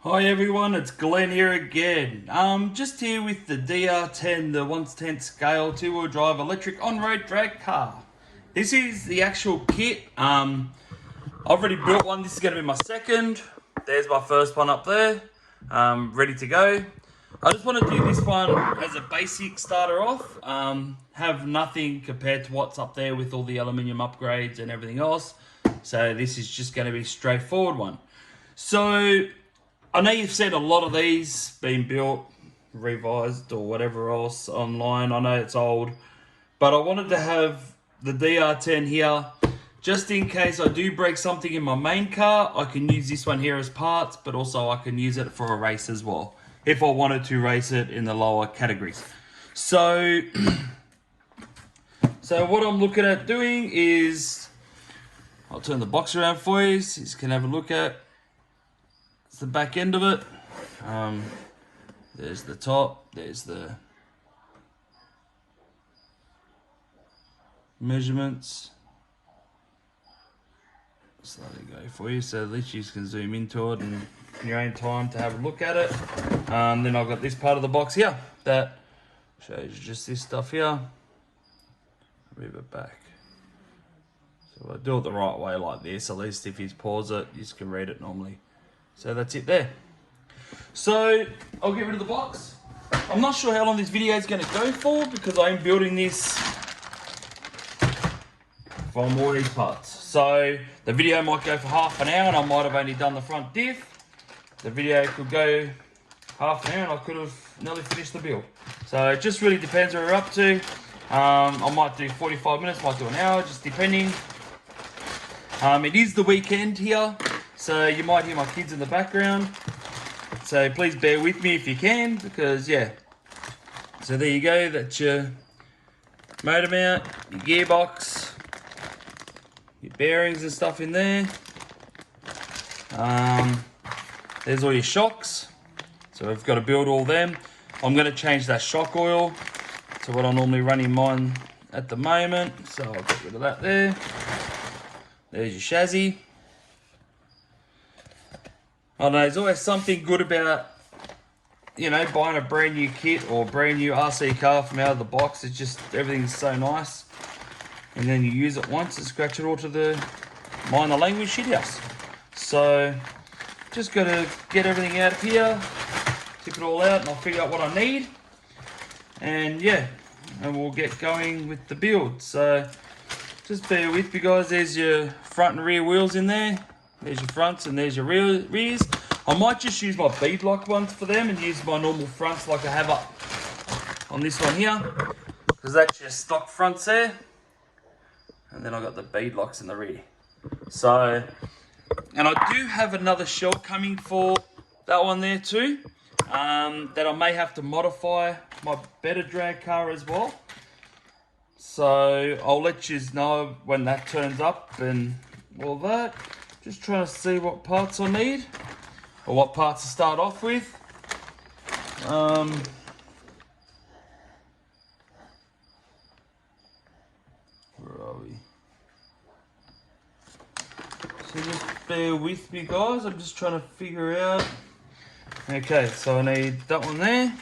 Hi everyone, it's Glenn here again. Just here with the DR10, the 1/10 scale 2-wheel drive electric on-road drag car. This is the actual kit. I've already built one. This is going to be my second. There's my first one up there, ready to go. I just want to do this one as a basic starter off. Have nothing compared to what's up there with all the aluminium upgrades and everything else. So this is just going to be a straightforward one. So I know you've seen a lot of these being built, revised or whatever else online. I know it's old, but I wanted to have the DR10 here just in case I do break something in my main car. I can use this one here as parts, but also I can use it for a race as well if I wanted to race it in the lower categories. So what I'm looking at doing is, I'll turn the box around for you so you can have a look at. The back end of it. There's the top, there's the measurements. So there you go for you, so at least you can zoom into it and in your own time to have a look at it. Then I've got this part of the box here that shows you just this stuff here. Move it back. So I do it the right way like this, at least if you pause it, you can read it normally. So that's it there. So I'll get rid of the box. I'm not sure how long this video is going to go for because I'm building this from all these parts. So the video might go for half an hour and I might have only done the front diff. The video could go half an hour and I could have nearly finished the build. So it just really depends what we're up to. I might do 45 minutes, might do an hour, just depending. It is the weekend here. So you might hear my kids in the background. So please bear with me if you can, because yeah. So there you go, that's your motor mount, your gearbox, your bearings and stuff in there. There's all your shocks. So we've got to build all them. I'm going to change that shock oil to what I normally run in mine at the moment. So I'll get rid of that there. There's your chassis. I don't know, there's always something good about, you know, buying a brand new kit or brand new RC car from out of the box. It's just, everything's so nice. And then you use it once and scratch it all to the minor language shithouse. So, just got to get everything out of here, tip it all out, and I'll figure out what I need. And yeah, and we'll get going with the build. So, just bear with me guys, there's your front and rear wheels in there. There's your fronts and there's your rears. I might just use my beadlock ones for them and use my normal fronts like I have up on this one here, because that's your stock fronts there. And then I got the beadlocks in the rear. So, and I do have another shell coming for that one there too, that I may have to modify my better drag car as well. So I'll let you know when that turns up and all that. Just trying to see what parts I need, or what parts to start off with. Where are we? So just bear with me guys, I'm just trying to figure out. Okay, so I need that one there.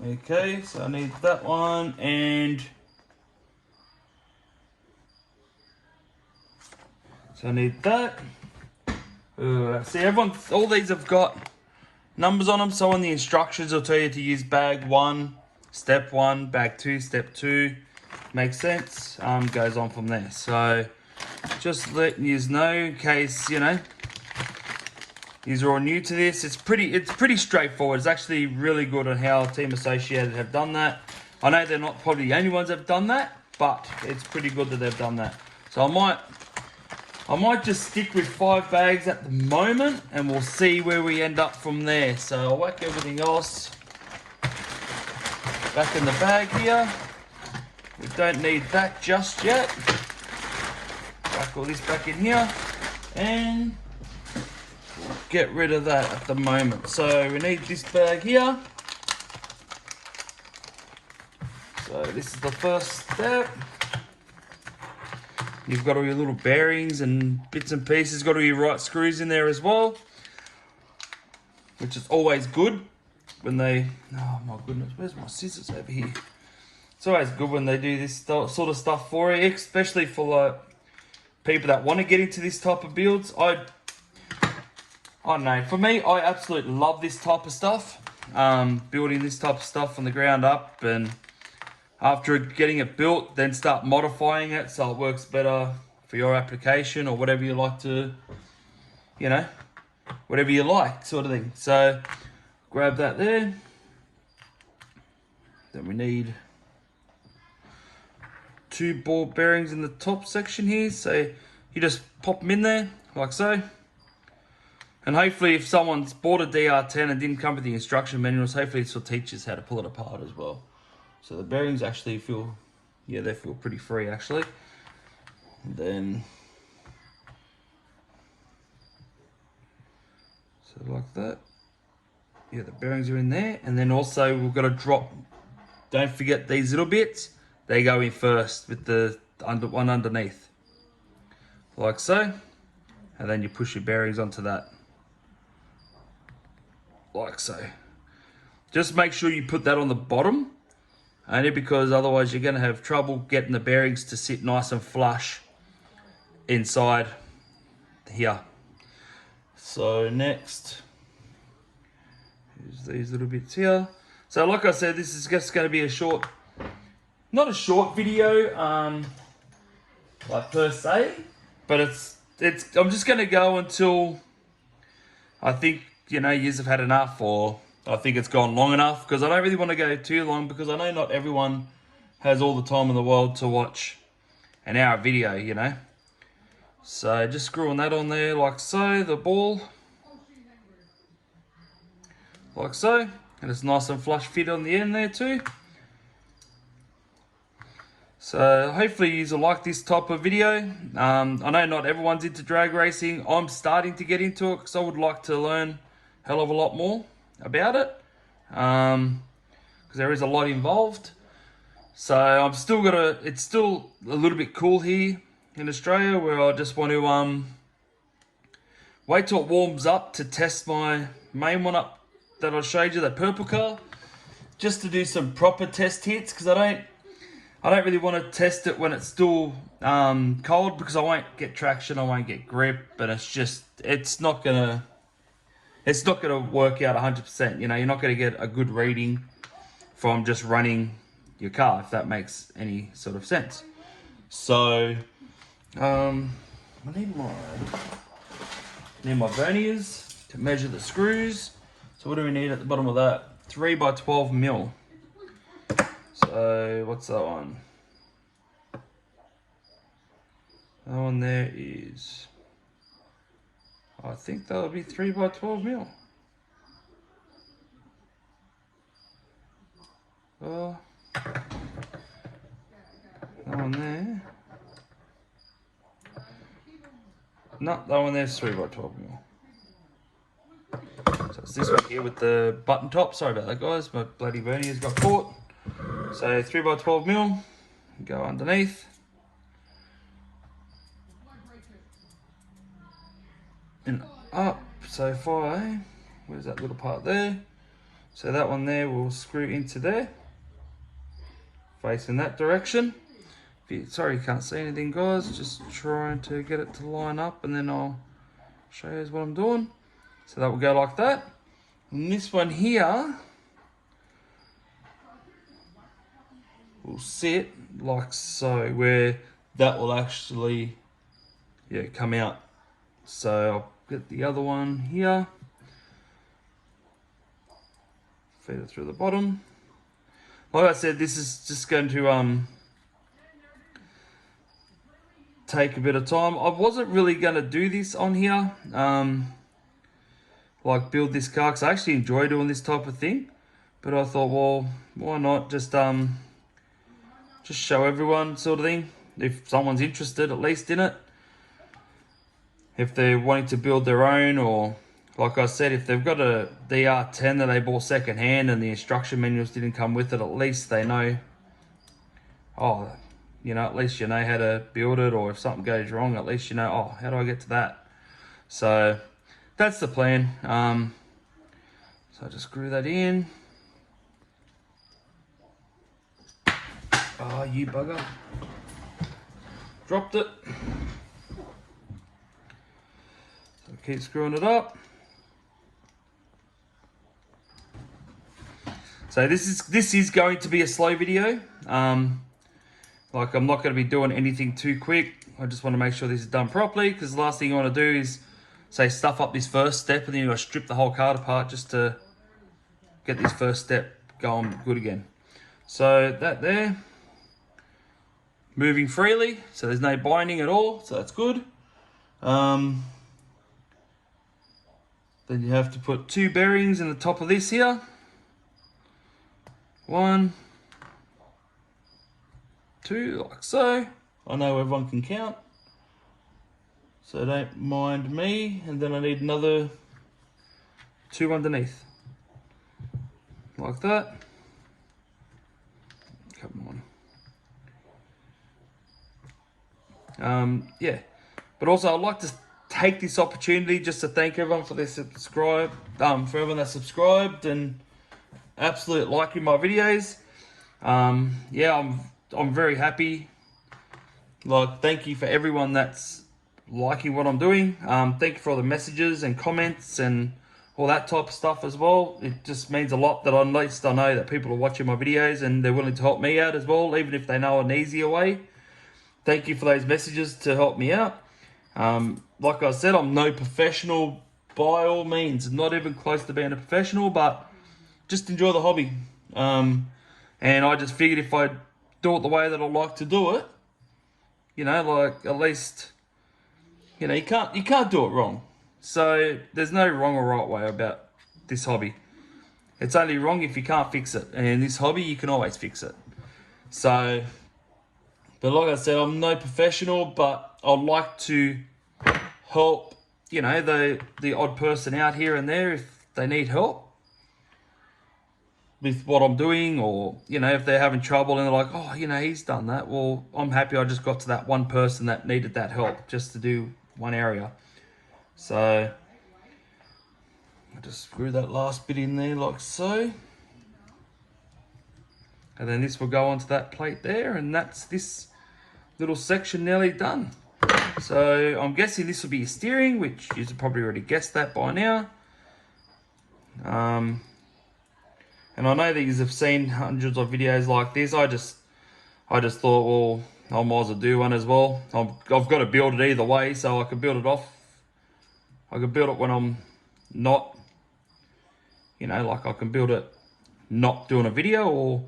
Okay, so I need that one, and so I need that. See, all these have got numbers on them. So on the instructions, it'll tell you to use bag 1, step 1, bag 2, step 2. Makes sense. Goes on from there. So just letting you know in case, you know, these are all new to this. It's pretty straightforward. It's actually really good on how Team Associated have done that. I know they're not probably the only ones that have done that, but it's pretty good that they've done that. So I might just stick with 5 bags at the moment and we'll see where we end up from there. So I'll whack everything else back in the bag here. We don't need that just yet. Whack all this back in here and we'll get rid of that at the moment. So we need this bag here. So this is the first step. You've got all your little bearings and bits and pieces. Got all your right screws in there as well, which is always good when they... Oh my goodness, where's my scissors over here? It's always good when they do this sort of stuff for you, especially for like people that want to get into this type of builds. I don't know, for me, I absolutely love this type of stuff. Building this type of stuff from the ground up, and after getting it built, then start modifying it so it works better for your application or whatever you like to, you know, whatever you like sort of thing. So grab that there. Then we need 2 ball bearings in the top section here. So you just pop them in there like so. And hopefully if someone's bought a DR10 and didn't come with the instruction manuals, hopefully this will teach us how to pull it apart as well. So the bearings actually feel, yeah, they feel pretty free actually. And then, so like that. Yeah, the bearings are in there. And then also we've got to drop, don't forget these little bits. They go in first with the one underneath. Like so. And then you push your bearings onto that. Like so. Just make sure you put that on the bottom, only because otherwise you're going to have trouble getting the bearings to sit nice and flush inside here. So next is these little bits here. So like I said, this is just going to be a short, not a short video like per se, but it's I'm just going to go until I think, you know, yous have had enough, or I think it's gone long enough, because I don't really want to go too long, because I know not everyone has all the time in the world to watch an hour video, you know. So just screwing that on there like so, the ball, like so, and it's nice and flush fit on the end there too. So hopefully you will like this type of video. I know not everyone's into drag racing. I'm starting to get into it because I would like to learn a hell of a lot more about it, because there is a lot involved. So I'm still gonna, it's still a little bit cool here in Australia, where I just want to wait till it warms up to test my main one up that I showed you, that purple car, just to do some proper test hits, because I don't really want to test it when it's still cold, because I won't get traction, I won't get grip, and it's not gonna work out 100%. You know, you're not gonna get a good reading from just running your car, if that makes any sort of sense. So I need my verniers to measure the screws. So what do we need at the bottom of that? 3 by 12 mil. So what's that one? That one there is, I think that'll be 3 by 12 mil. Oh, that one there. No, that one there's 3 by 12 mil. So it's this one here with the button top. Sorry about that, guys. My bloody verniers got caught. So 3 by 12 mil. Go underneath. And up. So where's that little part there? So that one there will screw into there, facing that direction. Sorry you can't see anything, guys, just trying to get it to line up, and then I'll show you what I'm doing. So that will go like that. And this one here will sit like so, where that will actually, yeah, come out. So I'll get the other one here, feed it through the bottom. Like I said, this is just going to take a bit of time. I wasn't really going to do this on here, like build this car, because I actually enjoy doing this type of thing. But I thought, well, why not just show everyone sort of thing, if someone's interested at least in it. If they're wanting to build their own, or like I said, if they've got a DR10 that they bought second hand and the instruction manuals didn't come with it, at least they know, oh, you know, at least you know how to build it, or if something goes wrong, at least you know, oh, how do I get to that? So that's the plan. So I just screw that in. Oh, you bugger. Dropped it. So keep screwing it up. So this is going to be a slow video. Like, I'm not going to be doing anything too quick. I just want to make sure this is done properly, because the last thing you want to do is, say, stuff up this first step, and then you got to strip the whole card apart just to get this first step going good again. So that there, moving freely, so there's no binding at all, so that's good. Then you have to put 2 bearings in the top of this here. 1, 2, like so. I know everyone can count, so don't mind me. And then I need another 2 underneath, like that. Come on. Yeah, but also I'd like to take this opportunity just to thank everyone for their subscribe, for everyone that subscribed and absolute liking my videos. Yeah, I'm very happy. Like, thank you for everyone that's liking what I'm doing. Thank you for all the messages and comments and all that type of stuff as well. It just means a lot that at least I know that people are watching my videos and they're willing to help me out as well, even if they know an easier way. Thank you for those messages to help me out. Like I said, I'm no professional by all means, not even close to being a professional, but just enjoy the hobby. And I just figured if I do it the way that I like to do it, you know, like, at least, you know, you can't do it wrong. So there's no wrong or right way about this hobby. It's only wrong if you can't fix it. And in this hobby, you can always fix it. So, but like I said, I'm no professional, but I'd like to help, you know, the odd person out here and there if they need help with what I'm doing, or, you know, if they're having trouble and they're like, oh, you know, he's done that. Well, I'm happy I just got to that one person that needed that help just to do one area. So I just screw that last bit in there like so. And then this will go onto that plate there, and that's this little section nearly done. So I'm guessing this will be your steering, which you've probably already guessed that by now. And I know that you have seen hundreds of videos like this. I just thought, well, I might as well do one as well. I've got to build it either way, so I can build it off. I can build it when I'm not, you know, like I can build it not doing a video, or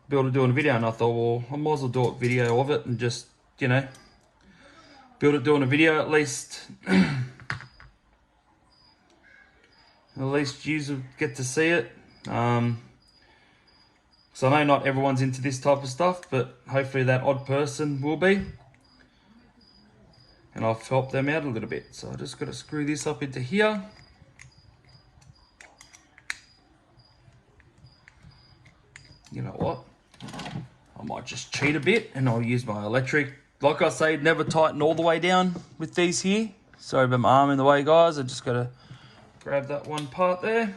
build it doing a video. And I thought, well, I might as well do a video of it and just, you know, build it doing a video at least. At least you get to see it. So I know not everyone's into this type of stuff, but hopefully that odd person will be. And I've helped them out a little bit. So I just got to screw this up into here. You know what? I might just cheat a bit and I'll use my electric. Like I say, never tighten all the way down with these here. Sorry about my arm in the way, guys. I just got to grab that one part there.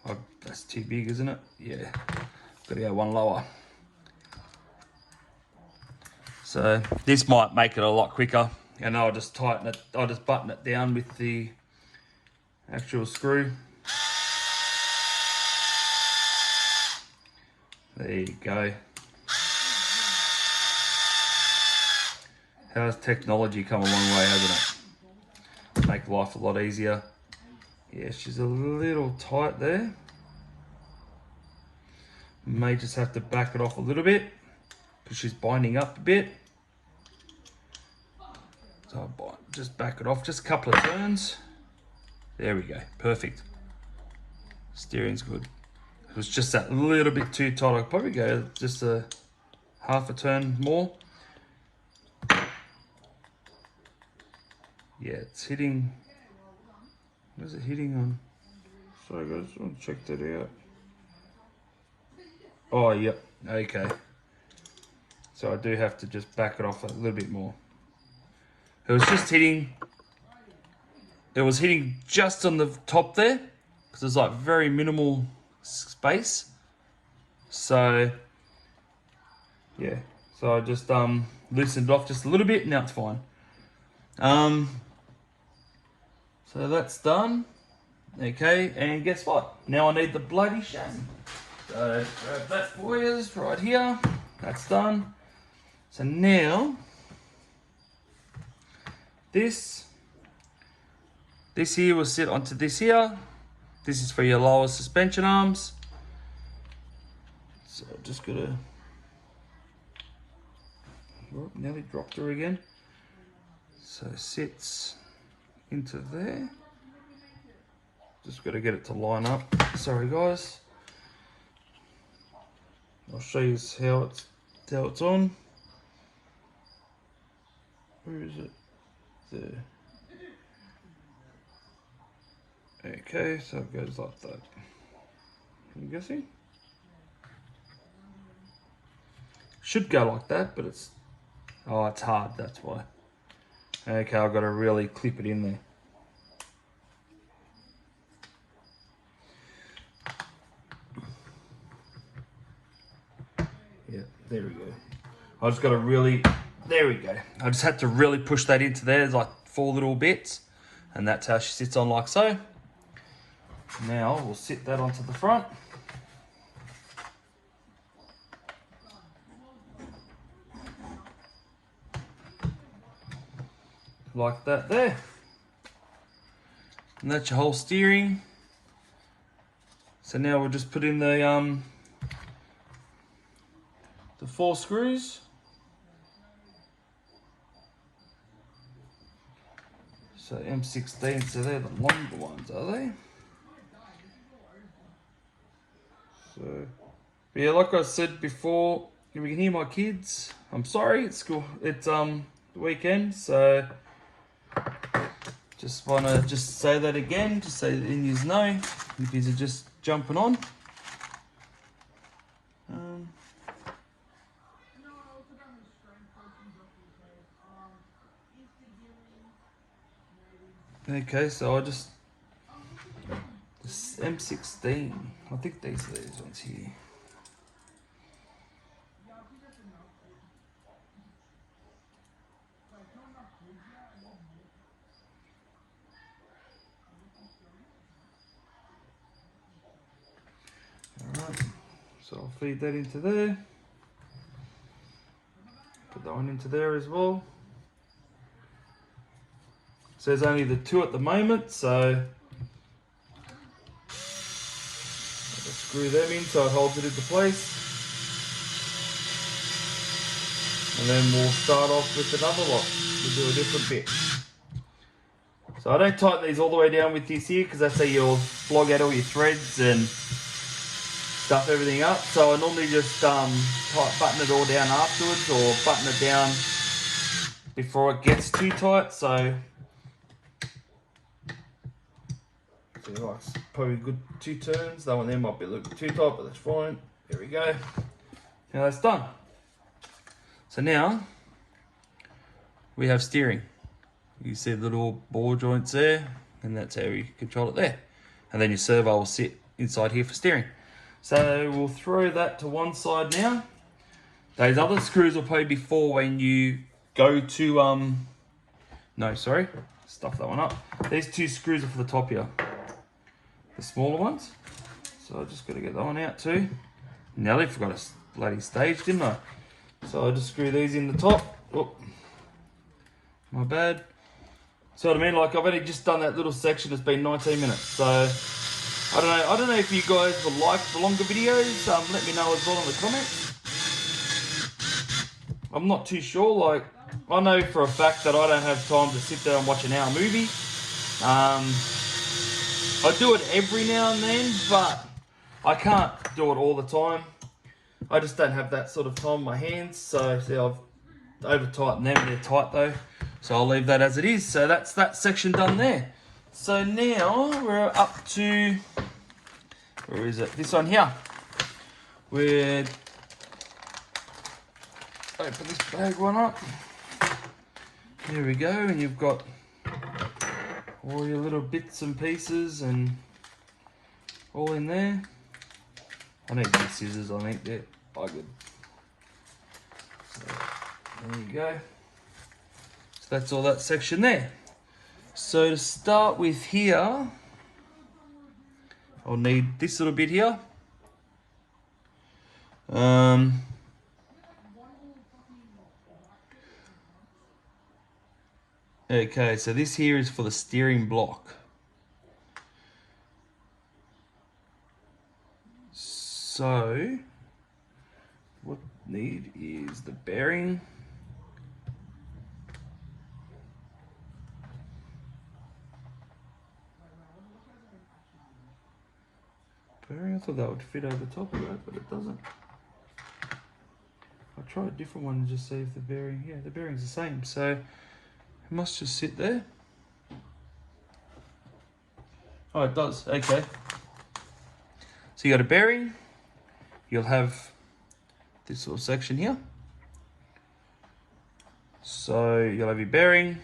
Oh, that's too big, isn't it? Yeah, got to go one lower. So this might make it a lot quicker, and I'll just tighten it. I'll just button it down with the actual screw. There you go. How's technology come a long way, hasn't it? Make life a lot easier. Yeah, she's a little tight there. May just have to back it off a little bit because she's binding up a bit. So I'll just back it off just a couple of turns. There we go, perfect. Steering's good. It was just that little bit too tight. I'll probably go just a half a turn more. Yeah, it's hitting. What is it hitting on? Sorry guys, I want to check that out. Oh, yep. Okay. So I do have to just back it off a little bit more. It was just hitting. It was hitting just on the top there, because there's like very minimal space. So yeah. So I just loosened it off just a little bit. Now it's fine. So that's done. Okay, and guess what? Now I need the bloody chassis. So grab that for you right here. That's done. So now this here will sit onto this here. This is for your lower suspension arms. So I'm just gonna, oh, nearly dropped her again. So it sits into there. Just got to get it to line up. Sorry guys. I'll show you how it's on. Where is it? There. Okay, so it goes like that. I'm guessing. Should go like that, but it's hard, that's why. Okay, I've got to really clip it in there. Yeah, there we go. I just got to really, there we go. I just had to really push that into there. There's like 4 little bits, and that's how she sits on like so. Now we'll sit that onto the front. Like that there. And that's your whole steering. So now we'll just put in the 4 screws. So M16, so they're the longer ones, are they? So, yeah, like I said before, if you can hear my kids, I'm sorry, it's school. It's the weekend, so just wanna say that again, just so that you know, if you are just jumping on. Okay, so I just this M16. I think these are these ones here. Alright, so I'll feed that into there. Put that one into there as well. So there's only the 2 at the moment, so I'll just screw them in so it holds it into place. And then we'll start off with another lot. We'll do a different bit. So I don't tighten these all the way down with this here, because that's how you'll flog out all your threads and stuff everything up. So I normally just button it all down afterwards, or button it down before it gets too tight. So like probably good 2 turns. That one there might be a little bit too tight, but that's fine. There we go. Now that's done. So now we have steering. You see the little ball joints there, and that's how you control it there. And then your servo will sit inside here for steering. So we'll throw that to one side now. Those other screws will probably be for when you go to no, sorry, stuff that one up. These 2 screws are for the top here, the smaller ones. So I just got to get that one out too. Nearly forgot a bloody stage, didn't I? So I just screw these in the top. Oh, my bad. So what I mean, like I've only just done that little section. It's been 19 minutes. So I don't know if you guys would like the longer videos. Let me know as well in the comments. I'm not too sure. Like I know for a fact that I don't have time to sit there and watch an hour movie. I do it every now and then, but I can't do it all the time. I just don't have that sort of time on my hands. So see, I've over tightened them. They're tight though, so I'll leave that as it is. So that's that section done there. So now we're up to, where is it? This one here. We're open this bag one up. There we go, and you've got all your little bits and pieces and all in there. I need these scissors, I think they're good. So there you go. So that's all that section there. So to start with here, I'll need this little bit here. Okay, so this here is for the steering block. So what we need is the bearing. I thought that would fit over top of that, but it doesn't. I'll try a different one and just see if the bearing, yeah, the bearing's the same. So it must just sit there. Oh, it does, okay. So you got a bearing, you'll have this little section here. So you'll have your bearing,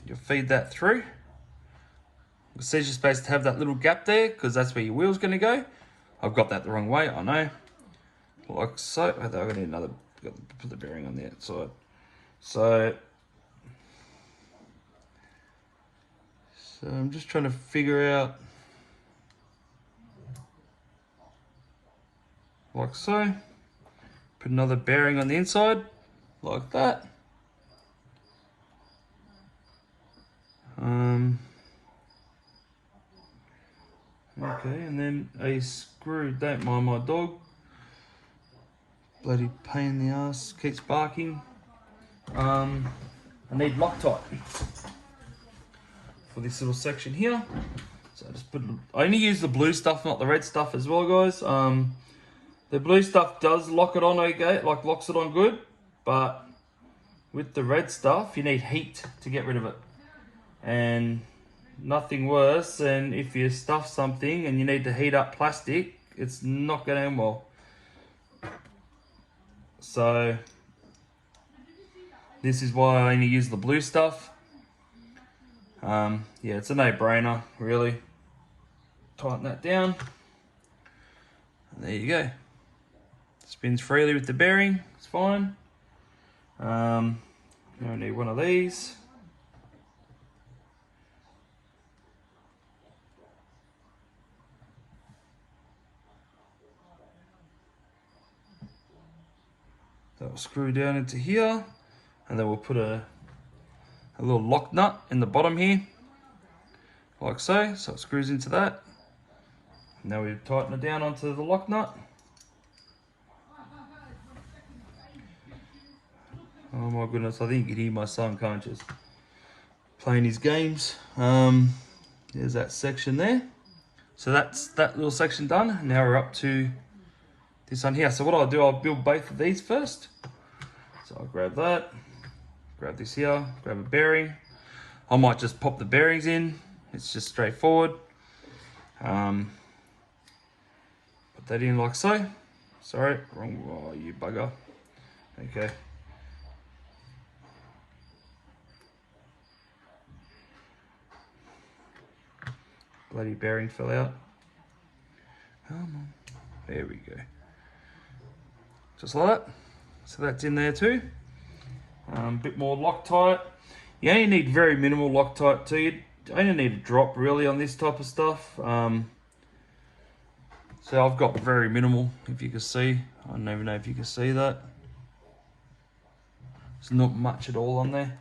you'll feed that through. It says you're supposed to have that little gap there because that's where your wheel's gonna go. I've got that the wrong way, I know. Like so. I think I'm gonna need another, got to put the bearing on the outside. So I'm just trying to figure out, like so. Put another bearing on the inside, like that. Okay, and then a screw, don't mind my dog. Bloody pain in the ass, keeps barking. I need Loctite for this little section here. So I just put, I only use the blue stuff, not the red stuff as well, guys. The blue stuff does lock it on okay, like locks it on good, but with the red stuff, you need heat to get rid of it. And nothing worse than if you stuff something and you need to heat up plastic, it's not going to end well. So this is why I only use the blue stuff. Yeah, it's a no-brainer, really. Tighten that down. And there you go. Spins freely with the bearing, it's fine. I need one of these. That will screw down into here, and then we'll put a little lock nut in the bottom here, like so. So it screws into that. Now we tighten it down onto the lock nut. Oh my goodness, I think you can hear my son, can't you? Playing his games. There's that section there. So that's that little section done. Now we're up to this one here. So what I'll do, I'll build both of these first. So I'll grab that, grab this here, grab a bearing. I might just pop the bearings in. It's just straightforward. Put that in like so. Sorry, wrong, oh you bugger. Okay. Bloody bearing fell out. Come on. There we go. Just like that. So that's in there too. Bit more Loctite. You only need very minimal Loctite too. You only need a drop really on this type of stuff. So I've got very minimal, if you can see. I don't even know if you can see that. There's not much at all on there.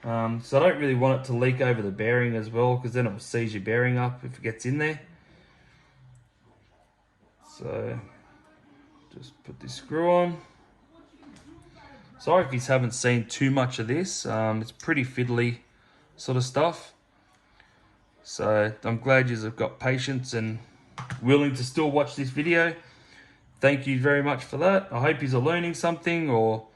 So I don't really want it to leak over the bearing as well, because then it will seize your bearing up if it gets in there. So just put this screw on. Sorry if you haven't seen too much of this. It's pretty fiddly sort of stuff. So I'm glad you've got patience and willing to still watch this video. Thank you very much for that. I hope you're learning something, or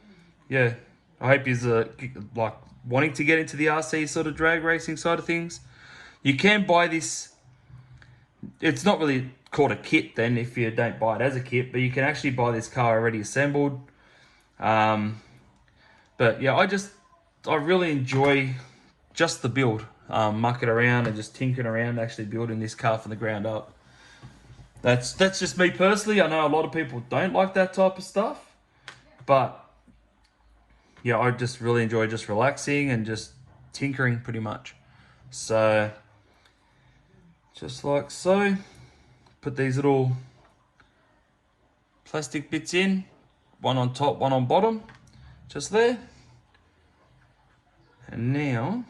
yeah, I hope you're like wanting to get into the RC sort of drag racing side of things. You can buy this. It's not really called a kit then if you don't buy it as a kit, but you can actually buy this car already assembled. But yeah, I really enjoy just the build, mucking around and just tinkering around, actually building this car from the ground up. That's just me personally. I know a lot of people don't like that type of stuff, but yeah, I just really enjoy just relaxing and just tinkering pretty much. So just like so, put these little plastic bits in, one on top, one on bottom, just there. And now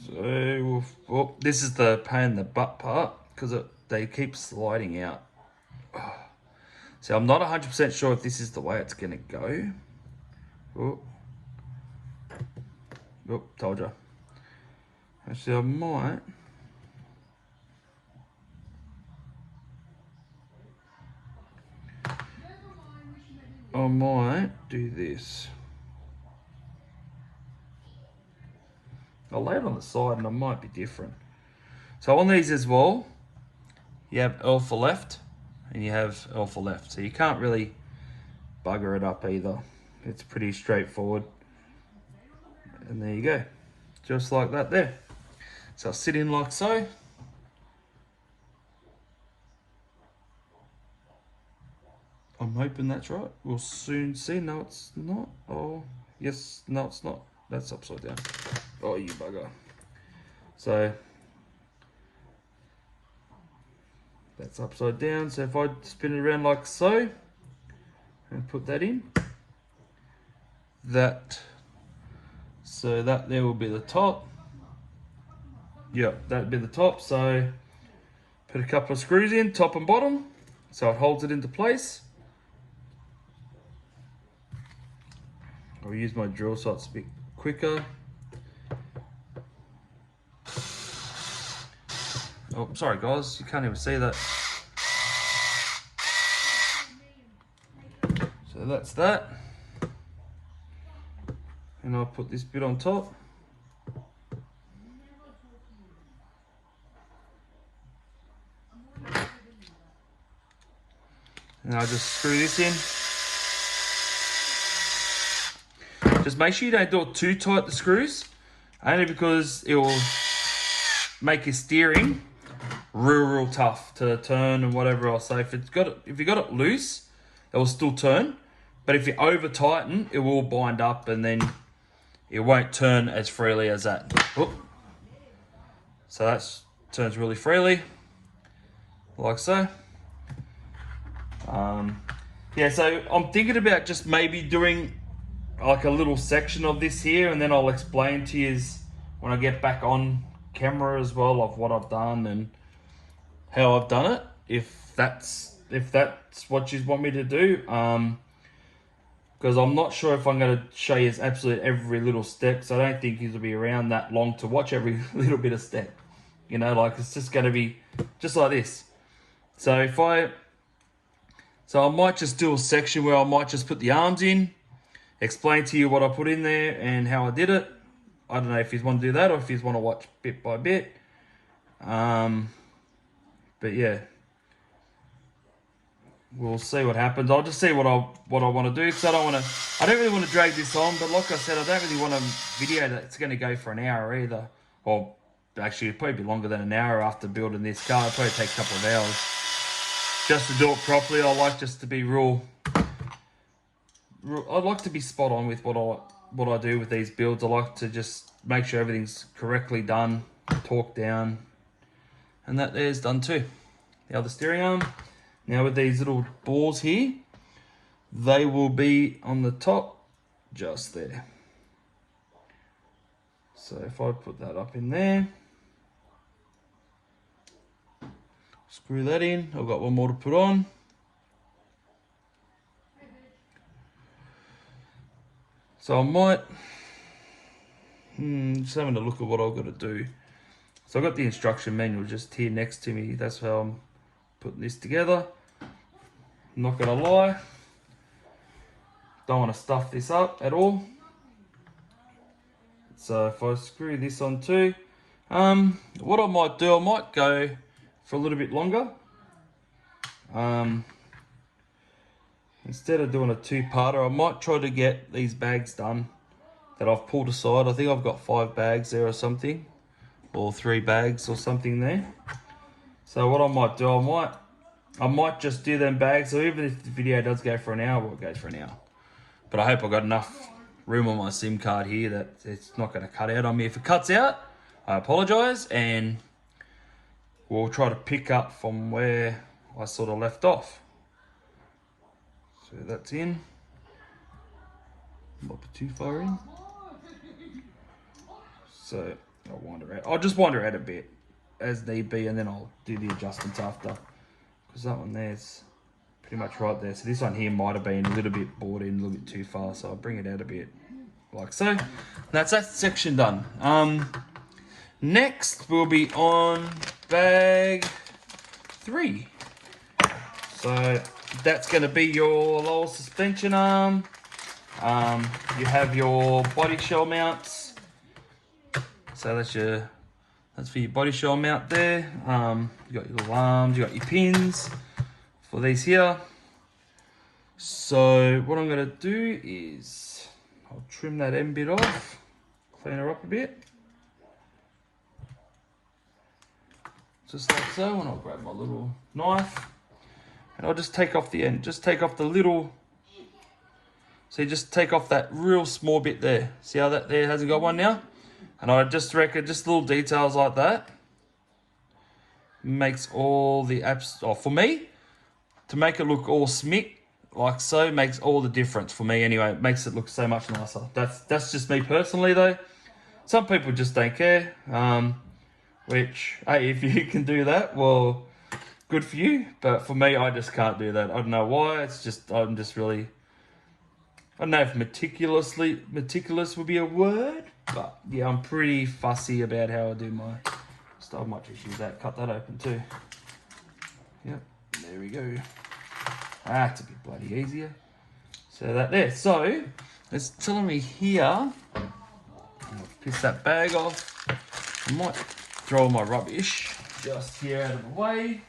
so well, this is the pain in the butt part because they keep sliding out. So I'm not 100% sure if this is the way it's gonna go. Oh, told you. Actually, I might do this. I'll lay it on the side and it might be different. So on these as well, you have L for left and you have L for left. So you can't really bugger it up either. It's pretty straightforward. And there you go. Just like that there. So I'll sit in like so. I'm hoping that's right. We'll soon see. No, it's not. Oh, yes. No, it's not. That's upside down. Oh, you bugger. So that's upside down. So if I spin it around like so and put that in, so that there will be the top. Yep, that'd be the top. So put a couple of screws in, top and bottom, so it holds it into place. I'll use my drill so it's a bit quicker. Oh, sorry guys, you can't even see that. So that's that. And I'll put this bit on top. And I'll just screw this in. Just make sure you don't do it too tight, the screws, only because it will make your steering real tough to turn and whatever else. So if you got it loose, it will still turn, but if you over tighten, it will bind up and then it won't turn as freely as that. Oop. So that turns really freely, like so. Yeah, so I'm thinking about just maybe doing like a little section of this here, and then I'll explain to you when I get back on camera as well of what I've done and how I've done it, if that's what you want me to do, because I'm not sure if I'm going to show you absolutely every little step, so I don't think it'll be around that long to watch every little bit of step, you know, like it's just going to be just like this. So I might just do a section where I might just put the arms in, explain to you what I put in there and how I did it. I don't know if you want to do that or if you want to watch bit by bit. But yeah, we'll see what happens. I'll just see what I want to do, because I don't really want to drag this on. But like I said, I don't really want a video that's going to go for an hour either. Or actually, it'll probably be longer than an hour after building this car. It'll probably take a couple of hours just to do it properly. I like just to be real. I'd like to be spot on with what I do with these builds. I like to just make sure everything's correctly done, torqued down, and that there's done too. The other steering arm. Now with these little balls here, they will be on the top, just there. So if I put that up in there, screw that in. I've got one more to put on. So I might, just having a look at what I've got to do. So I've got the instruction manual just here next to me. That's how I'm putting this together. I'm not gonna lie, don't want to stuff this up at all. So if I screw this on too, what I might do, I might go for a little bit longer. Instead of doing a two-parter, I might try to get these bags done that I've pulled aside. I think I've got 5 bags there or something, or 3 bags or something there. So what I might do, I might just do them bags. So even if the video does go for an hour, well, it goes for an hour. But I hope I got enough room on my SIM card here that it's not going to cut out on me. If it cuts out, I apologise, and we'll try to pick up from where I sort of left off. So that's in. Not too far in. So I'll wander out. I'll just wander out a bit as need be, and then I'll do the adjustments after. Because that one there's pretty much right there. So this one here might have been a little bit bored in, a little bit too far. So I'll bring it out a bit like so. That's that section done. Next we'll be on bag 3. So that's going to be your lower suspension arm. You have your body shell mounts. So that's for your body shell mount there. You got your little arms, you got your pins for these here. So what I'm going to do is I'll trim that end bit off, clean her up a bit. Just like so, and I'll grab my little knife and I'll just take off the end, just take off the little, so you just take off that real small bit there. See how that there hasn't got one now? And I just reckon just little details like that makes all the apps, or for me, to make it look all smick like so, makes all the difference for me anyway. It makes it look so much nicer. That's just me personally though. Some people just don't care. Which, hey, if you can do that, well, good for you. But for me, I just can't do that. I don't know why. It's just, I'm just really, I don't know if meticulous would be a word, but yeah, I'm pretty fussy about how I do my stuff. I might just use that, cut that open too. Yep, there we go. That's a bit bloody easier. So that there. So it's telling me here, I'll piss that bag off. I might throw my rubbish just here out of the way.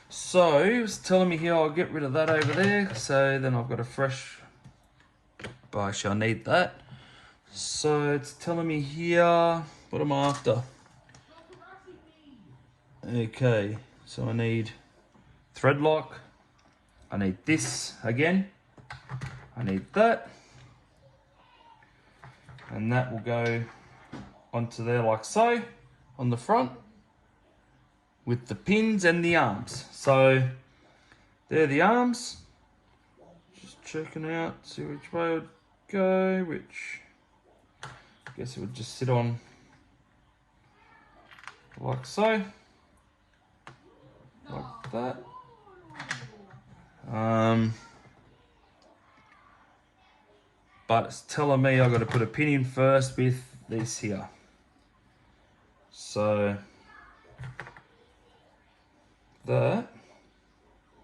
So it's telling me here I'll get rid of that over there. So then I've got a fresh, but I shall need that. So it's telling me here, what am I after? Okay, so I need thread lock. I need this again. I need that. And that will go onto there like so, on the front, with the pins and the arms. So there are the arms. Just checking out, see which way it would go, which I guess it would just sit on like so, like that. But it's telling me I've got to put a pin in first with this here. So that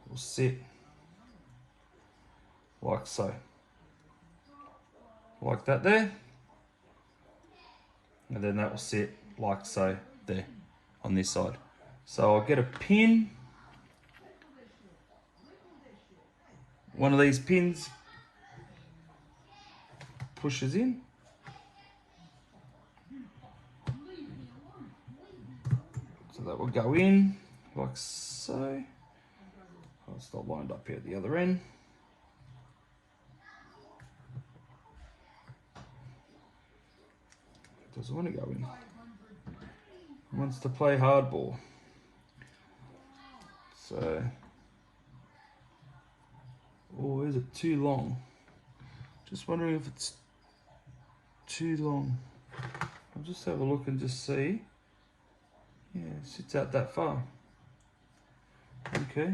will sit like so. Like that there. And then that will sit like so there on this side. So I'll get a pin. One of these pins pushes in. So that will go in like so. Oh, it's not lined up here at the other end. It doesn't want to go in. It wants to play hardball. So, oh, is it too long? Just wondering if it's too long. I'll just have a look and just see. Yeah, it sits out that far. Okay.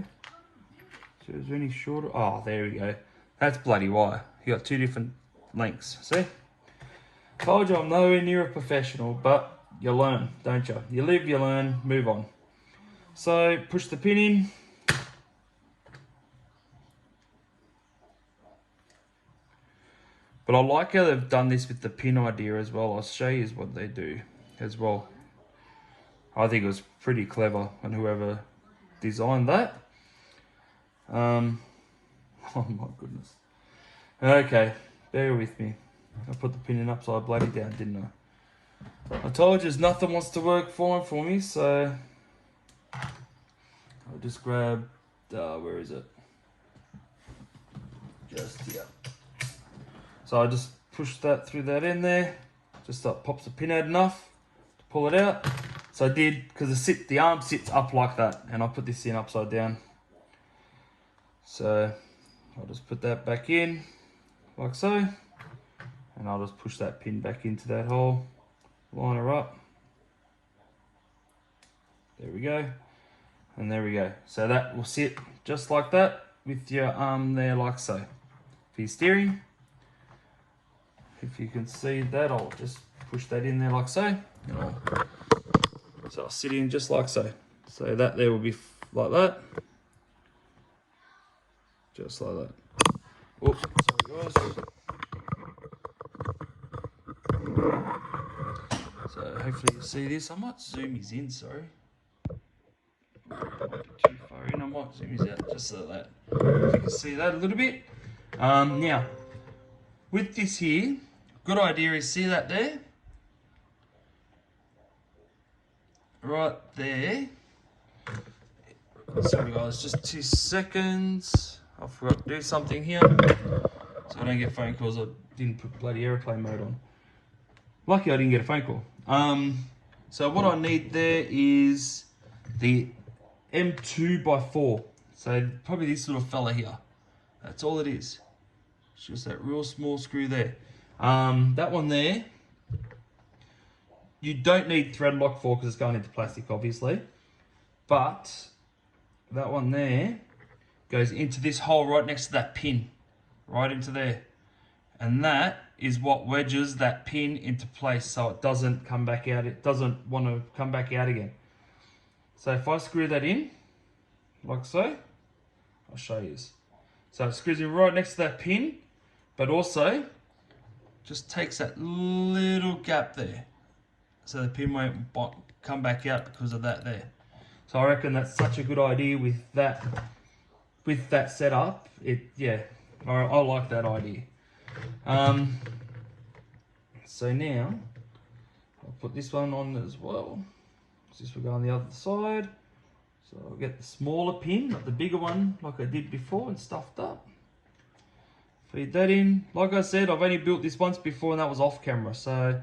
So is there any shorter? Oh, there we go. That's bloody wire. You got 2 different lengths. See? Told you I'm nowhere near a professional, but you learn, don't you? You live, you learn, move on. So push the pin in. But But I like how they've done this with the pin idea as well. I'll show you what they do as well. I think it was pretty clever, and whoever designed that. Oh my goodness. Okay, bear with me. I put the pin in upside bloody down, didn't I? I told you nothing wants to work fine for me, so I'll just grab, where is it? Just here. So I just push that through that in there, just so it pops the pin out enough to pull it out. So I did, because the arm sits up like that, and I put this in upside down. So I'll just put that back in, like so, and I'll just push that pin back into that hole, line her up. There we go, and there we go. So that will sit just like that with your arm there, like so. For your steering, if you can see that, I'll just push that in there like so. So I'll sit in just like so. So that there will be like that. Just like that. Oops, sorry guys. So hopefully you see this. I might zoom his in, sorry. Too far in, I might zoom his out just so that if you can see that a little bit. Now, with this here, good idea is, see that there? Right there. Sorry guys, just 2 seconds. I forgot to do something here, so I don't get phone calls. I didn't put bloody airplane mode on. Lucky I didn't get a phone call. So what I need there is the M2x4. So probably this little fella here. That's all it is. It's just that real small screw there. That one there, you don't need thread lock for because it's going into plastic, obviously. But that one there goes into this hole right next to that pin, right into there. And that is what wedges that pin into place so it doesn't come back out. It doesn't want to come back out again. So if I screw that in, like so, I'll show you. So it screws in right next to that pin, but also just takes that little gap there. So the pin won't come back out because of that there. So I reckon that's such a good idea with that setup. I like that idea. So now I'll put this one on as well. This will go on the other side. So I'll get the smaller pin, not the bigger one like I did before and stuffed up. Feed that in. Like I said, I've only built this once before and that was off camera. So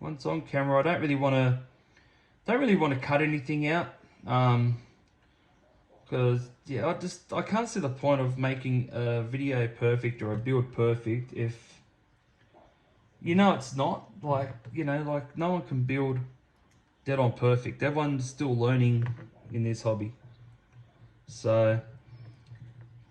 once on camera, I don't really want to cut anything out. Because I can't see the point of making a video perfect or a build perfect if it's not. Like no one can build dead on perfect. Everyone's still learning in this hobby. So,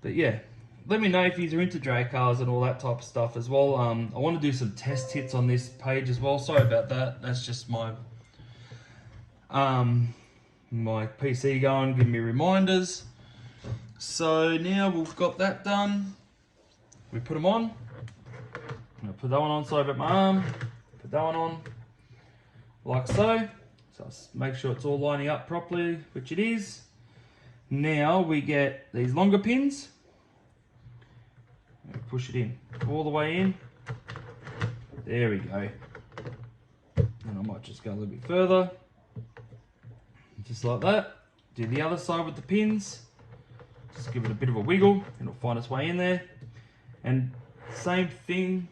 but yeah, let me know if you're into drag cars and all that type of stuff as well. I want to do some test hits on this page as well. Sorry about that. That's just my my PC going, giving me reminders. So now we've got that done. We put them on. I'm gonna put that one on, sorry about my arm. Put that one on, like so. So make sure it's all lining up properly, which it is. Now we get these longer pins. Push it in, all the way in. There we go. And I might just go a little bit further. Just like that. Do the other side with the pins. Just give it a bit of a wiggle and it'll find its way in there. And same thing.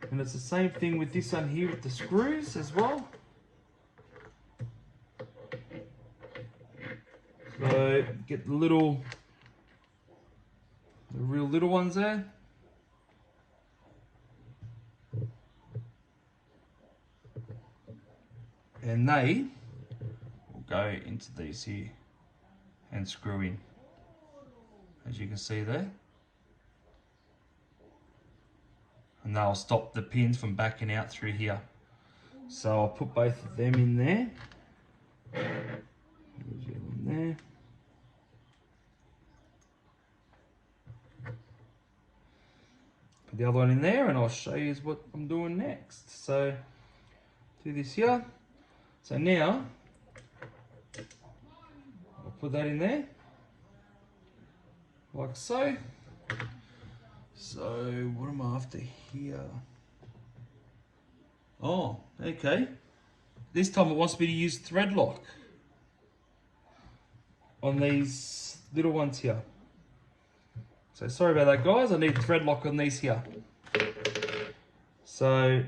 And it's the same thing with this one here with the screws as well. So get the real little ones there. And they will go into these here and screw in, as you can see there. And they'll stop the pins from backing out through here. So I'll put both of them in there. There. the other one in there, and I'll show you what I'm doing next. So do this here. So now I'll put that in there, like so. So what am I after here? Oh, okay. This time it wants me to use thread lock on these little ones here. So sorry about that, guys. I need thread lock on these here. So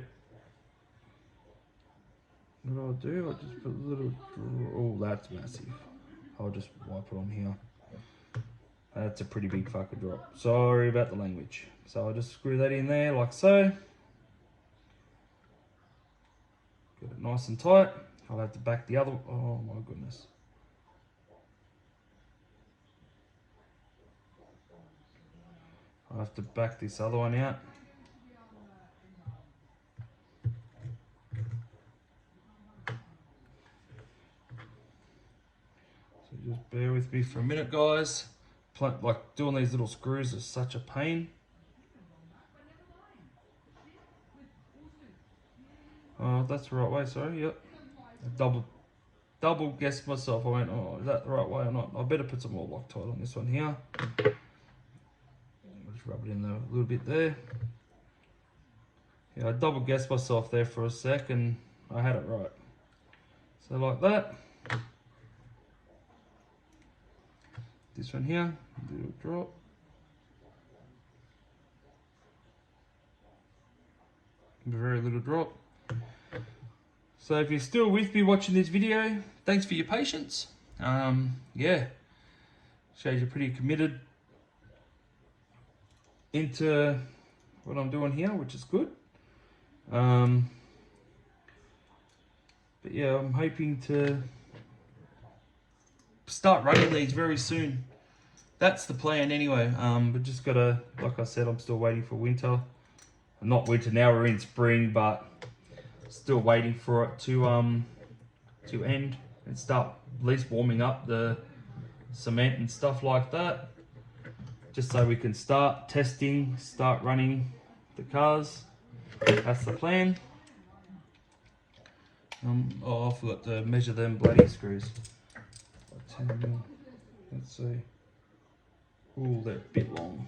what I'll do, I'll just put a little, oh, that's massive. I'll just wipe it on here. That's a pretty big fucking drop. Sorry about the language. So I'll just screw that in there like so. Get it nice and tight. I'll have to back the other, oh my goodness. I'll have to back this other one out. So just bear with me for a minute, guys. Like doing these little screws is such a pain. Oh, that's the right way, sorry, yep. I double guessed myself. I went, oh, is that the right way or not? I better put some more Loctite on this one here. Just rub it in there a little bit there. Yeah, I double guessed myself there for a sec and I had it right. So like that. This one here, little drop. Very little drop. So if you're still with me watching this video, thanks for your patience. Yeah, shows you're pretty committed into what I'm doing here, which is good. But yeah, I'm hoping to start running these very soon. That's the plan anyway. But just gotta, like I said, I'm still waiting for winter. Not winter now, we're in spring, but still waiting for it to end and start at least warming up the cement and stuff like that, just so we can start testing, start running the cars. That's the plan. Oh, I forgot to measure them bloody screws. 10 mil. Let's see. Oh, they're a bit long.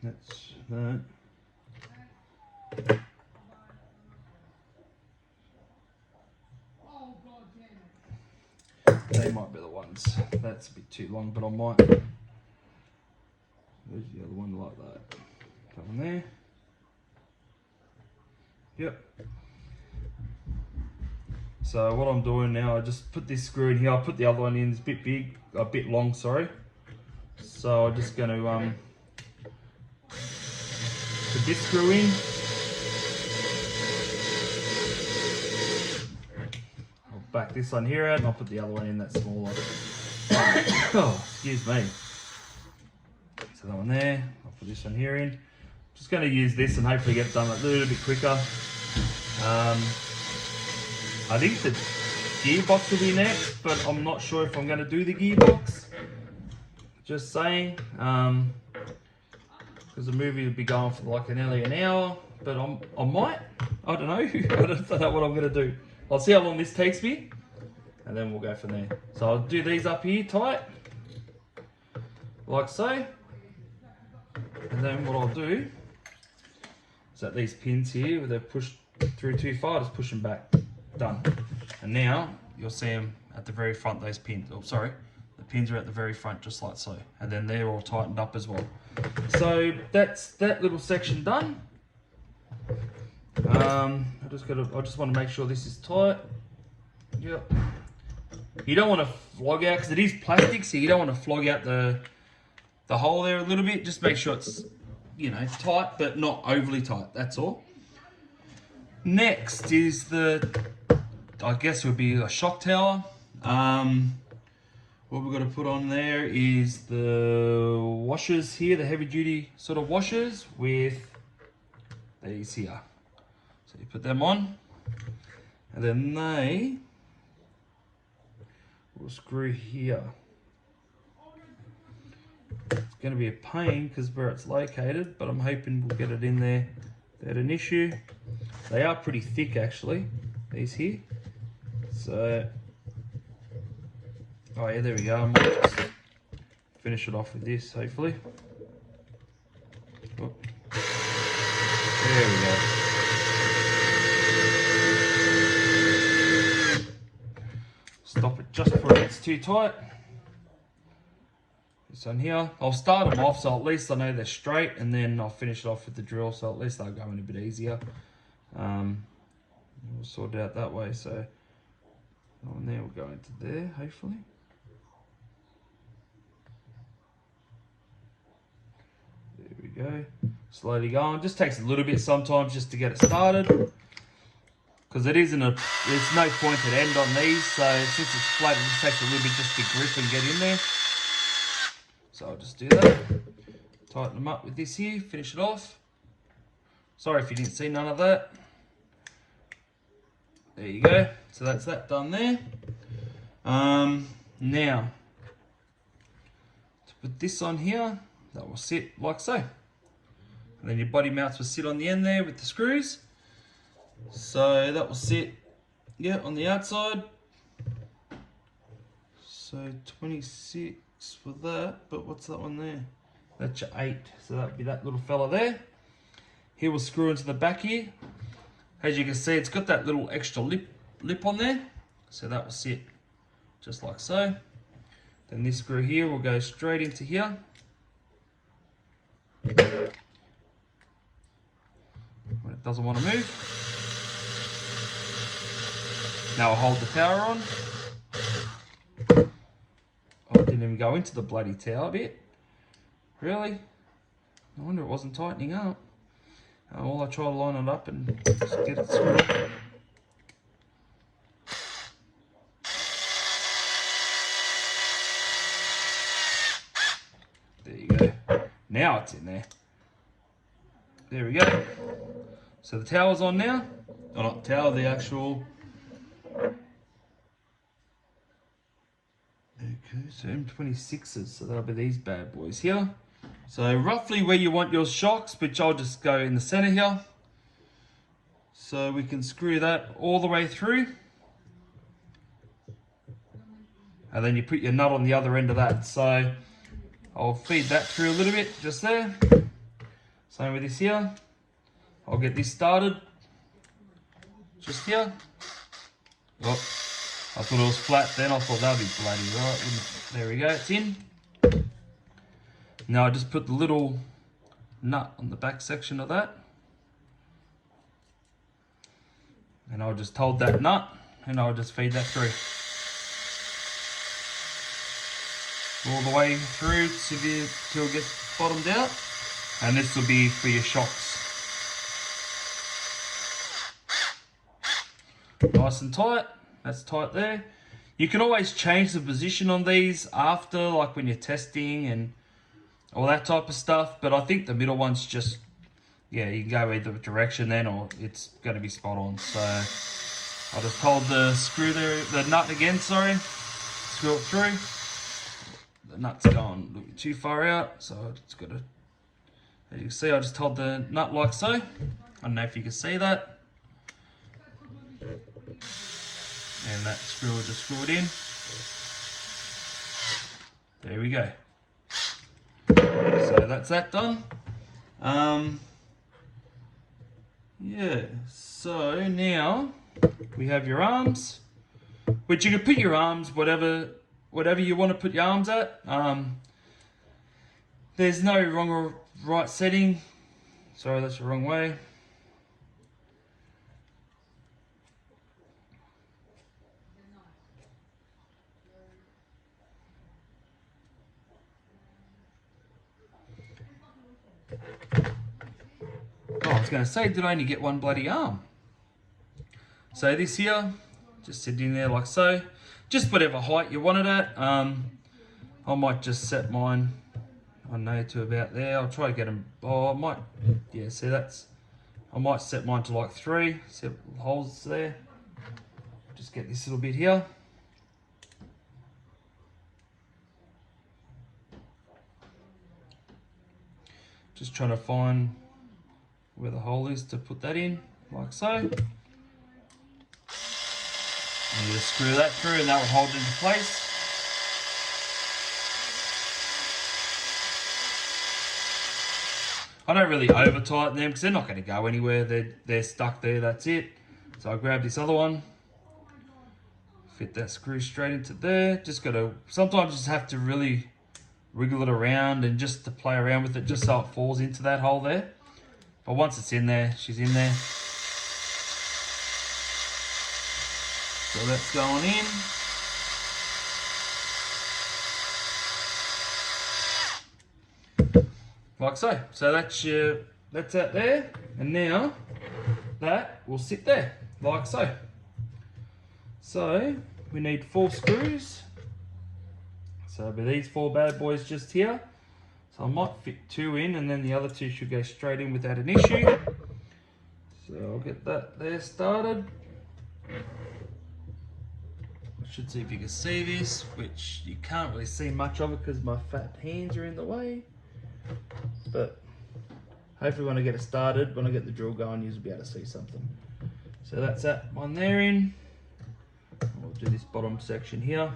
That's that. They might be the ones. That's a bit too long, but I might. There's the other one like that. That one there. Yep. So what I'm doing now, I just put this screw in here. I put the other one in. It's a bit big, a bit long. Sorry. So I'm just going to put this screw in. I'll back this one here out, and I'll put the other one in, that smaller. Oh, excuse me. So that one there. I'll put this one here in. Just going to use this and hopefully get it done a little bit quicker. I think the gearbox will be next, but I'm not sure if I'm going to do the gearbox. Just saying. Because the movie will be going for like nearly an hour, but I might. I don't know. I don't know what I'm going to do. I'll see how long this takes me, and then we'll go from there. So I'll do these up here tight, like so. And then what I'll do is that these pins here, where they're pushed through too far, just push them back. Done. And now you'll see them at the very front, those pins. Oh, sorry. The pins are at the very front, just like so. And then they're all tightened up as well. So that's that little section done. I just want to make sure this is tight. Yep. You don't want to flog out, because it is plastic, so you don't want to flog out the hole there a little bit. Just make sure it's, you know, tight, but not overly tight. That's all. Next is I guess it would be a shock tower. What we've got to put on there is the washers here, the heavy duty sort of washers with these here. So you put them on. and then they will screw here. It's going to be a pain because where it's located, but I'm hoping we'll get it in there without an issue. They are pretty thick actually, these here. So, oh yeah, there we go. I might just finish it off with this, hopefully. Oh. There we go. Stop it just before it gets too tight. This one here, I'll start them off so at least I know they're straight, and then I'll finish it off with the drill so at least they'll go in a bit easier. We'll sort it out that way. So that one there will go into there, hopefully. There we go. Slowly going. Just takes a little bit sometimes just to get it started, because it isn't a. There's no pointed end on these, so since it's flat, it just takes a little bit just to grip and get in there. So I'll just do that. Tighten them up with this here. Finish it off. Sorry if you didn't see none of that. There you go. So that's that done there. Now to put this on here, that will sit like so. And then your body mounts will sit on the end there with the screws. So that will sit, yeah, on the outside. So 26 for that, but what's that one there? That's your 8. So that would be that little fella there. He will screw into the back here. As you can see, it's got that little extra lip on there. So that will sit just like so. Then this screw here will go straight into here. When it doesn't want to move. Now I'll hold the power on. Oh, it didn't even go into the bloody tower bit. Really? No wonder it wasn't tightening up. Well, I try to line it up and just get it screwed. There you go. Now it's in there. There we go. So the tower's on now. Oh, not the tower, the actual. Okay, so M26s, so that'll be these bad boys here. So roughly where you want your shocks, which I'll just go in the center here. So we can screw that all the way through. And then you put your nut on the other end of that. So I'll feed that through a little bit, just there. Same with this here. I'll get this started. Just here. Oh, I thought it was flat then, I thought that'd be bloody right. There we go, it's in. Now I just put the little nut on the back section of that. And I'll just hold that nut and I'll just feed that through. All the way through till it gets bottomed out. And this will be for your shocks. Nice and tight. That's tight there. You can always change the position on these after, like when you're testing and all that type of stuff, but I think the middle one's just, yeah, you can go either direction then, or it's going to be spot on. So I'll just hold the screw there, the nut again, sorry, screw it through. The nut's gone a little bit too far out, so I just got to, as you can see, I just hold the nut like so. I don't know if you can see that. And that screw will just screw it in. There we go. So that's that done. Yeah, so now we have your arms, which you can put your arms whatever you want to put your arms at. There's no wrong or right setting. Sorry, that's the wrong way. Oh, I was going to say, did I only get one bloody arm? So this here, just sit in there like so. Just whatever height you want it at. I might just set mine, I know, to about there. I'll try to get them, oh, I might, yeah, see that's I might set mine to like 3, set holes there. Just get this little bit here. Just trying to find where the hole is to put that in, like so. And you just screw that through and that will hold it into place. I don't really over tighten them because they're not going to go anywhere. They're stuck there, that's it. So I grab this other one, fit that screw straight into there. Just got to, sometimes you just have to really wriggle it around and just to play around with it just so it falls into that hole there. But once it's in there, she's in there. So that's going in. Like so. So that's out there. And now that will sit there, like so. So we need 4 screws. So it'll be these 4 bad boys just here. So I might fit 2 in and then the other 2 should go straight in without an issue. So I'll get that there started. I should see if you can see this, which you can't really see much of it because my fat hands are in the way. But hopefully when I get it started, when I get the drill going, you'll be able to see something. So that's that one there in. We'll do this bottom section here.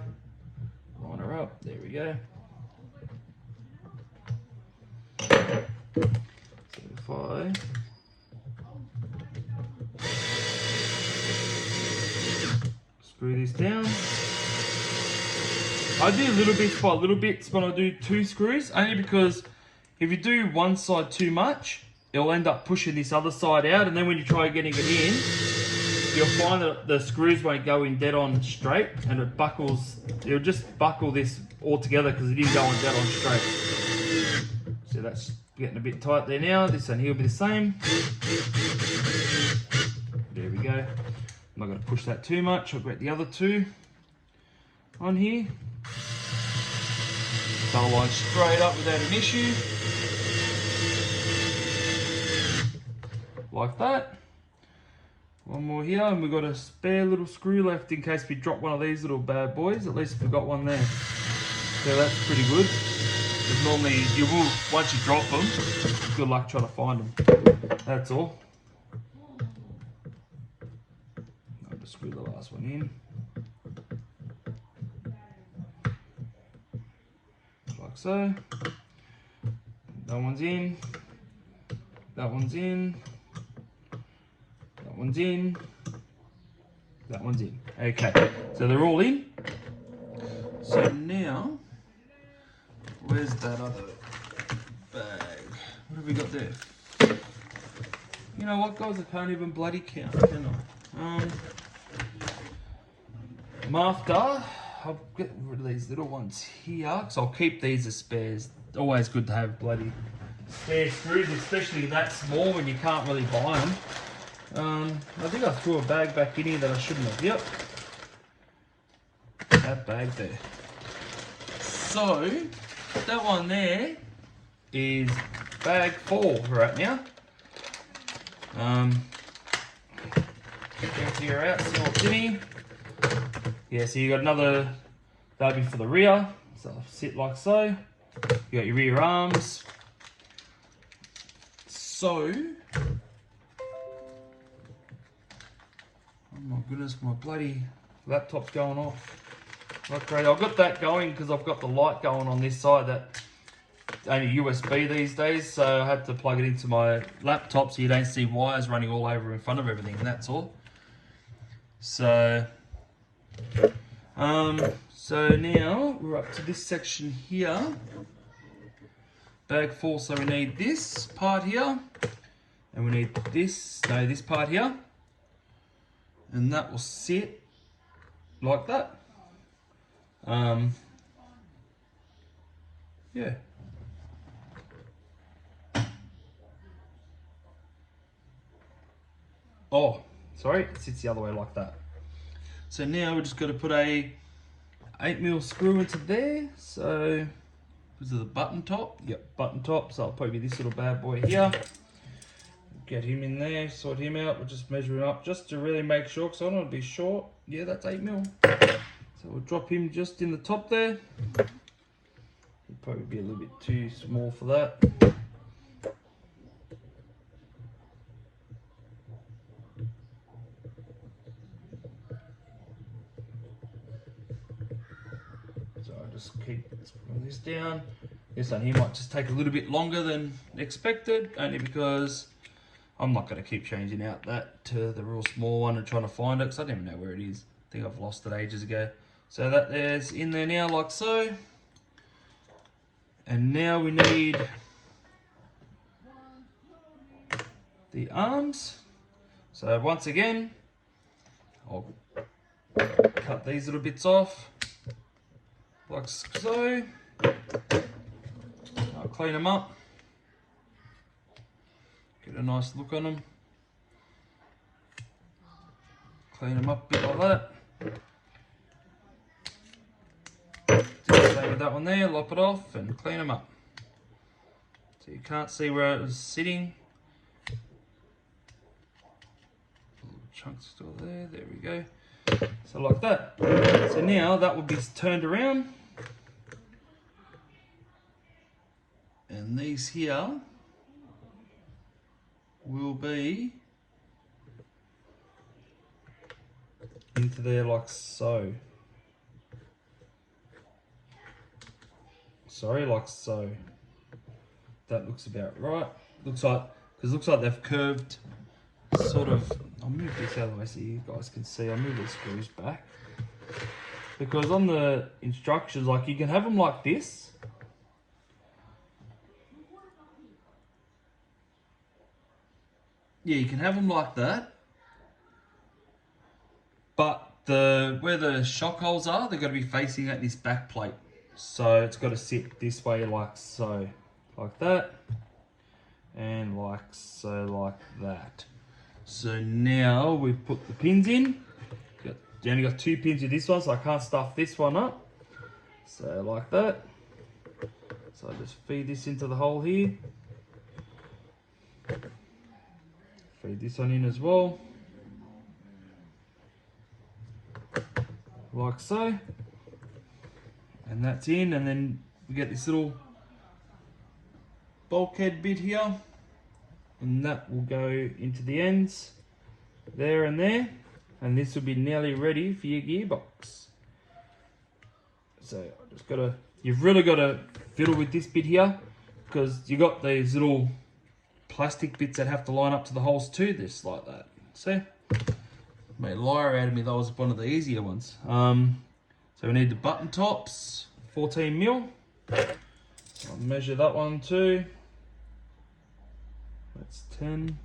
Line her up, there we go. So if I screw this down, I do little bits by little bits when I do 2 screws, only because if you do one side too much, it'll end up pushing this other side out, and then when you try getting it in, you'll find that the screws won't go in dead on straight, and it buckles. It'll just buckle this all together because it didn't go in dead on straight. So that's getting a bit tight there now. This one here will be the same. There we go. I'm not going to push that too much. I'll get the other 2 on here. They'll line straight up without an issue. Like that. One more here, and we've got a spare little screw left in case we drop one of these little bad boys. At least we've got one there. So that's pretty good. Because normally you will, once you drop them, good luck trying to find them. That's all. I'll just screw the last one in. Like so. That one's in. That one's in. That one's in. That one's in. Okay, so they're all in. So now, where's that other bag? What have we got there? You know what, guys? I can't even bloody count, can I? After, I'll get rid of these little ones here, so I'll keep these as spares. Always good to have bloody spare screws, especially that small when you can't really buy them. I think I threw a bag back in here that I shouldn't have. Yep. That bag there. So, that one there is bag 4 right now. Empty her out, see what's in here. Yeah, so you got another, that'll be for the rear. So sit like so. You got your rear arms. So, oh my goodness, my bloody laptop's going off. Not great. I've got that going because I've got the light going on this side that only USB these days, so I had to plug it into my laptop so you don't see wires running all over in front of everything, and that's all. So, so now we're up to this section here. Bag 4, so we need this part here, and we need this part here, and that will sit like that. Yeah. Oh, sorry, it sits the other way like that. So now we're just going to put a 8mm screw into there. So, this is the button top. Yep, button top. So I'll probably be this little bad boy here. get him in there, sort him out. We'll just measure him up just to really make sure, because I don't want to be short. Yeah, that's 8 mil. So we'll drop him just in the top there. He'll probably be a little bit too small for that. So I'll just keep this down. This one here might just take a little bit longer than expected, only because I'm not going to keep changing out that to the real small one and trying to find it, because I don't even know where it is. I think I've lost it ages ago. So that there's in there now, like so. And now we need the arms. So once again, I'll cut these little bits off, like so. I'll clean them up. Get a nice look on them. Clean them up a bit like that. Do the same with that one there, lop it off and clean them up. So you can't see where it was sitting. Little chunks still there, there we go. So like that. So now that will be turned around. And these here will be into there like so. Sorry, like so. That looks about right. Looks like, because it looks like they've curved sort of. I'll move this out of the way so you guys can see. I'll move the screws back. Because on the instructions, like you can have them like this. Yeah, you can have them like that, but where the shock holes are, they've got to be facing at this back plate. So it's got to sit this way like so, like that, and like so, like that. So now we've put the pins in. You only got 2 pins with this one, so I can't stuff this one up. So like that. So I just feed this into the hole here. Feed this one in as well, like so, and that's in. And then we get this little bulkhead bit here, and that will go into the ends there and there, and this will be nearly ready for your gearbox. So I just gotta, you've really got to fiddle with this bit here, because you got these little plastic bits that have to line up to the holes too, this like that. See? Made a liar out of me, that was one of the easier ones. So we need the button tops, 14 mil. I'll measure that one too. That's 10.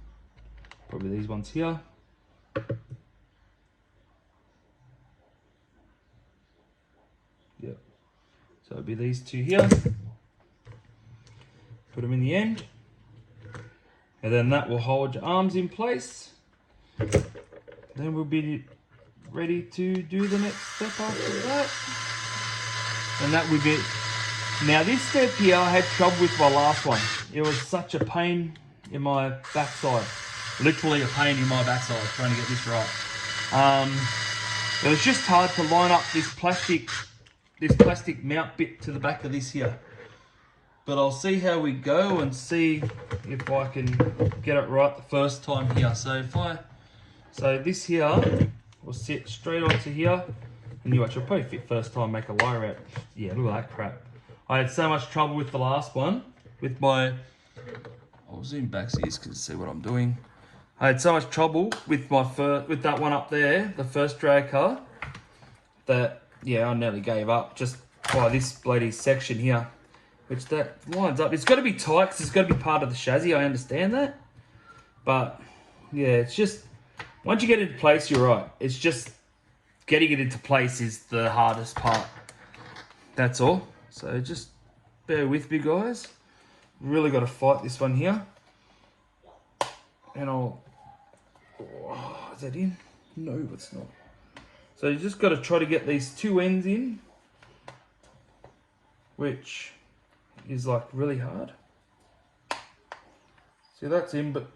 Probably these ones here. Yep. So it'll be these 2 here. Put them in the end. And then that will hold your arms in place. Then we'll be ready to do the next step after that. And that would be, now this step here I had trouble with my last one. It was such a pain in my backside. Literally a pain in my backside trying to get this right. It was just hard to line up this plastic mount bit to the back of this here. But I'll see how we go and see if I can get it right the first time here. So this here will sit straight onto here, and you watch, it'll probably fit first time, make a liar out. Yeah, look at that crap. I had so much trouble with the last one, with my, I'll zoom back so you can see what I'm doing. I had so much trouble with my with that one up there, the first drag car, that yeah, I nearly gave up just by this bloody section here. Which that lines up. It's got to be tight because it's got to be part of the chassis. I understand that. But, yeah, it's just, once you get it into place, you're right. It's just getting it into place is the hardest part. That's all. So just bear with me, guys. Really got to fight this one here. And I'll, oh, is that in? No, it's not. So you just got to try to get these 2 ends in, which is like really hard. See, that's in, but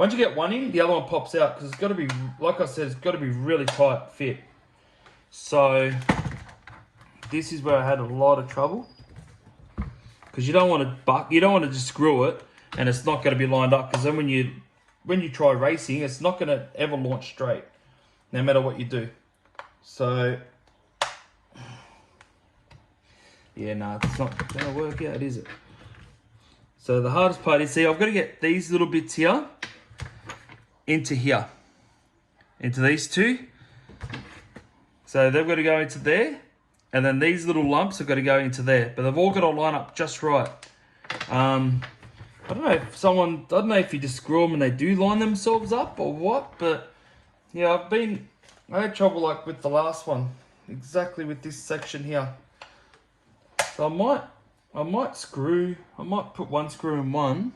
Once you get one in, the other one pops out because it's got to be, like I said, it's got to be really tight fit. So this is where I had a lot of trouble because you don't want to just screw it and it's not going to be lined up, because then when you try racing, it's not going to ever launch straight, no matter what you do. So yeah, no, it's not going to work out, is it? So the hardest part is, see, I've got to get these little bits here into these two. So they've got to go into there, and then these little lumps have got to go into there, but they've all got to line up just right. I don't know if you just screw them and they do line themselves up or what, but yeah, I had trouble like with the last one, exactly with this section here. So I might put one screw in one,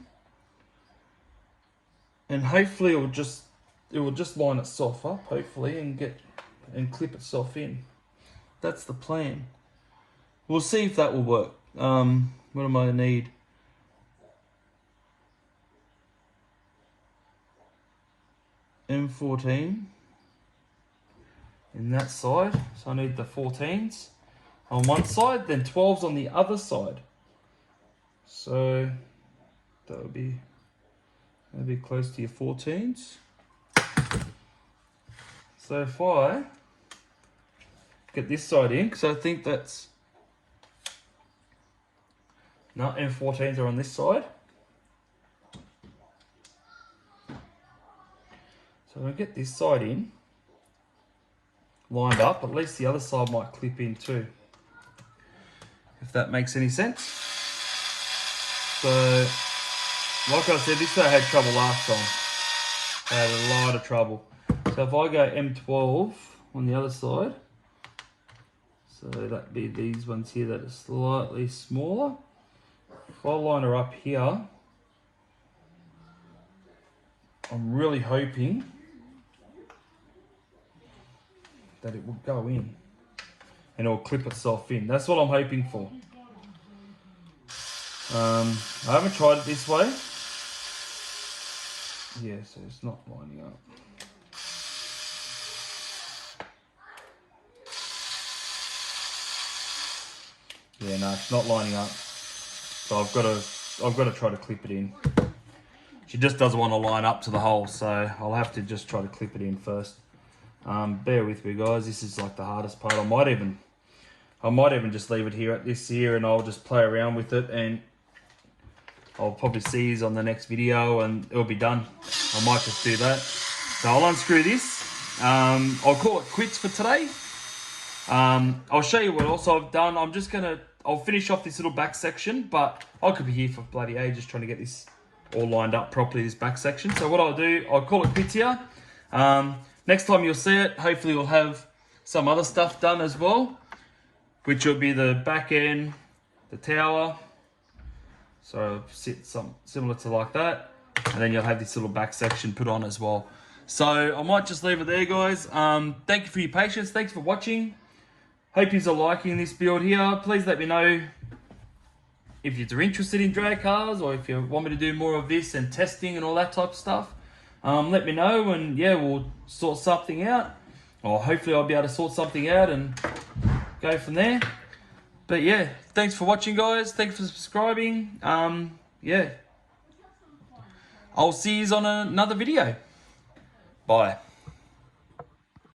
and hopefully it will just line itself up, hopefully, and clip itself in. That's the plan. We'll see if that will work. What am I need? M14 in that side, so I need the 14s on one side, then 12s on the other side. So that'll be close to your 14s. So if I get this side in, because I think that's no, M14s are on this side. So I'll get this side in, lined up, at least the other side might clip in too, if that makes any sense. So, like I said, this is where I had trouble last time. I had a lot of trouble. So if I go M12 on the other side, so that'd be these ones here that are slightly smaller. If I line her up here, I'm really hoping that it will go in and it will clip itself in. That's what I'm hoping for. I haven't tried it this way. Yeah, so it's not lining up. Yeah, no, it's not lining up. So I've got to try to clip it in. She just doesn't want to line up to the hole, so I'll have to just try to clip it in first. Bear with me, guys. This is like the hardest part. I might even just leave it here at this here, and I'll just play around with it, and I'll probably see you on the next video, and it'll be done. I might just do that. So I'll unscrew this. I'll call it quits for today. I'll show you what else I've done. I'll finish off this little back section, but I could be here for bloody ages trying to get this all lined up properly, this back section. So what I'll do, I'll call it quits here. Next time you'll see it, hopefully we'll have some other stuff done as well, which will be the back end, the tower. So sit some similar to like that, and then you'll have this little back section put on as well. So I might just leave it there, guys. Thank you for your patience. Thanks for watching. Hope you're liking this build here. Please let me know if you're interested in drag cars, or if you want me to do more of this and testing and all that type of stuff. Let me know, and yeah, we'll sort something out, or hopefully I'll be able to sort something out and go from there. But yeah, thanks for watching, guys. Thanks for subscribing. Yeah, I'll see you on another video. Bye.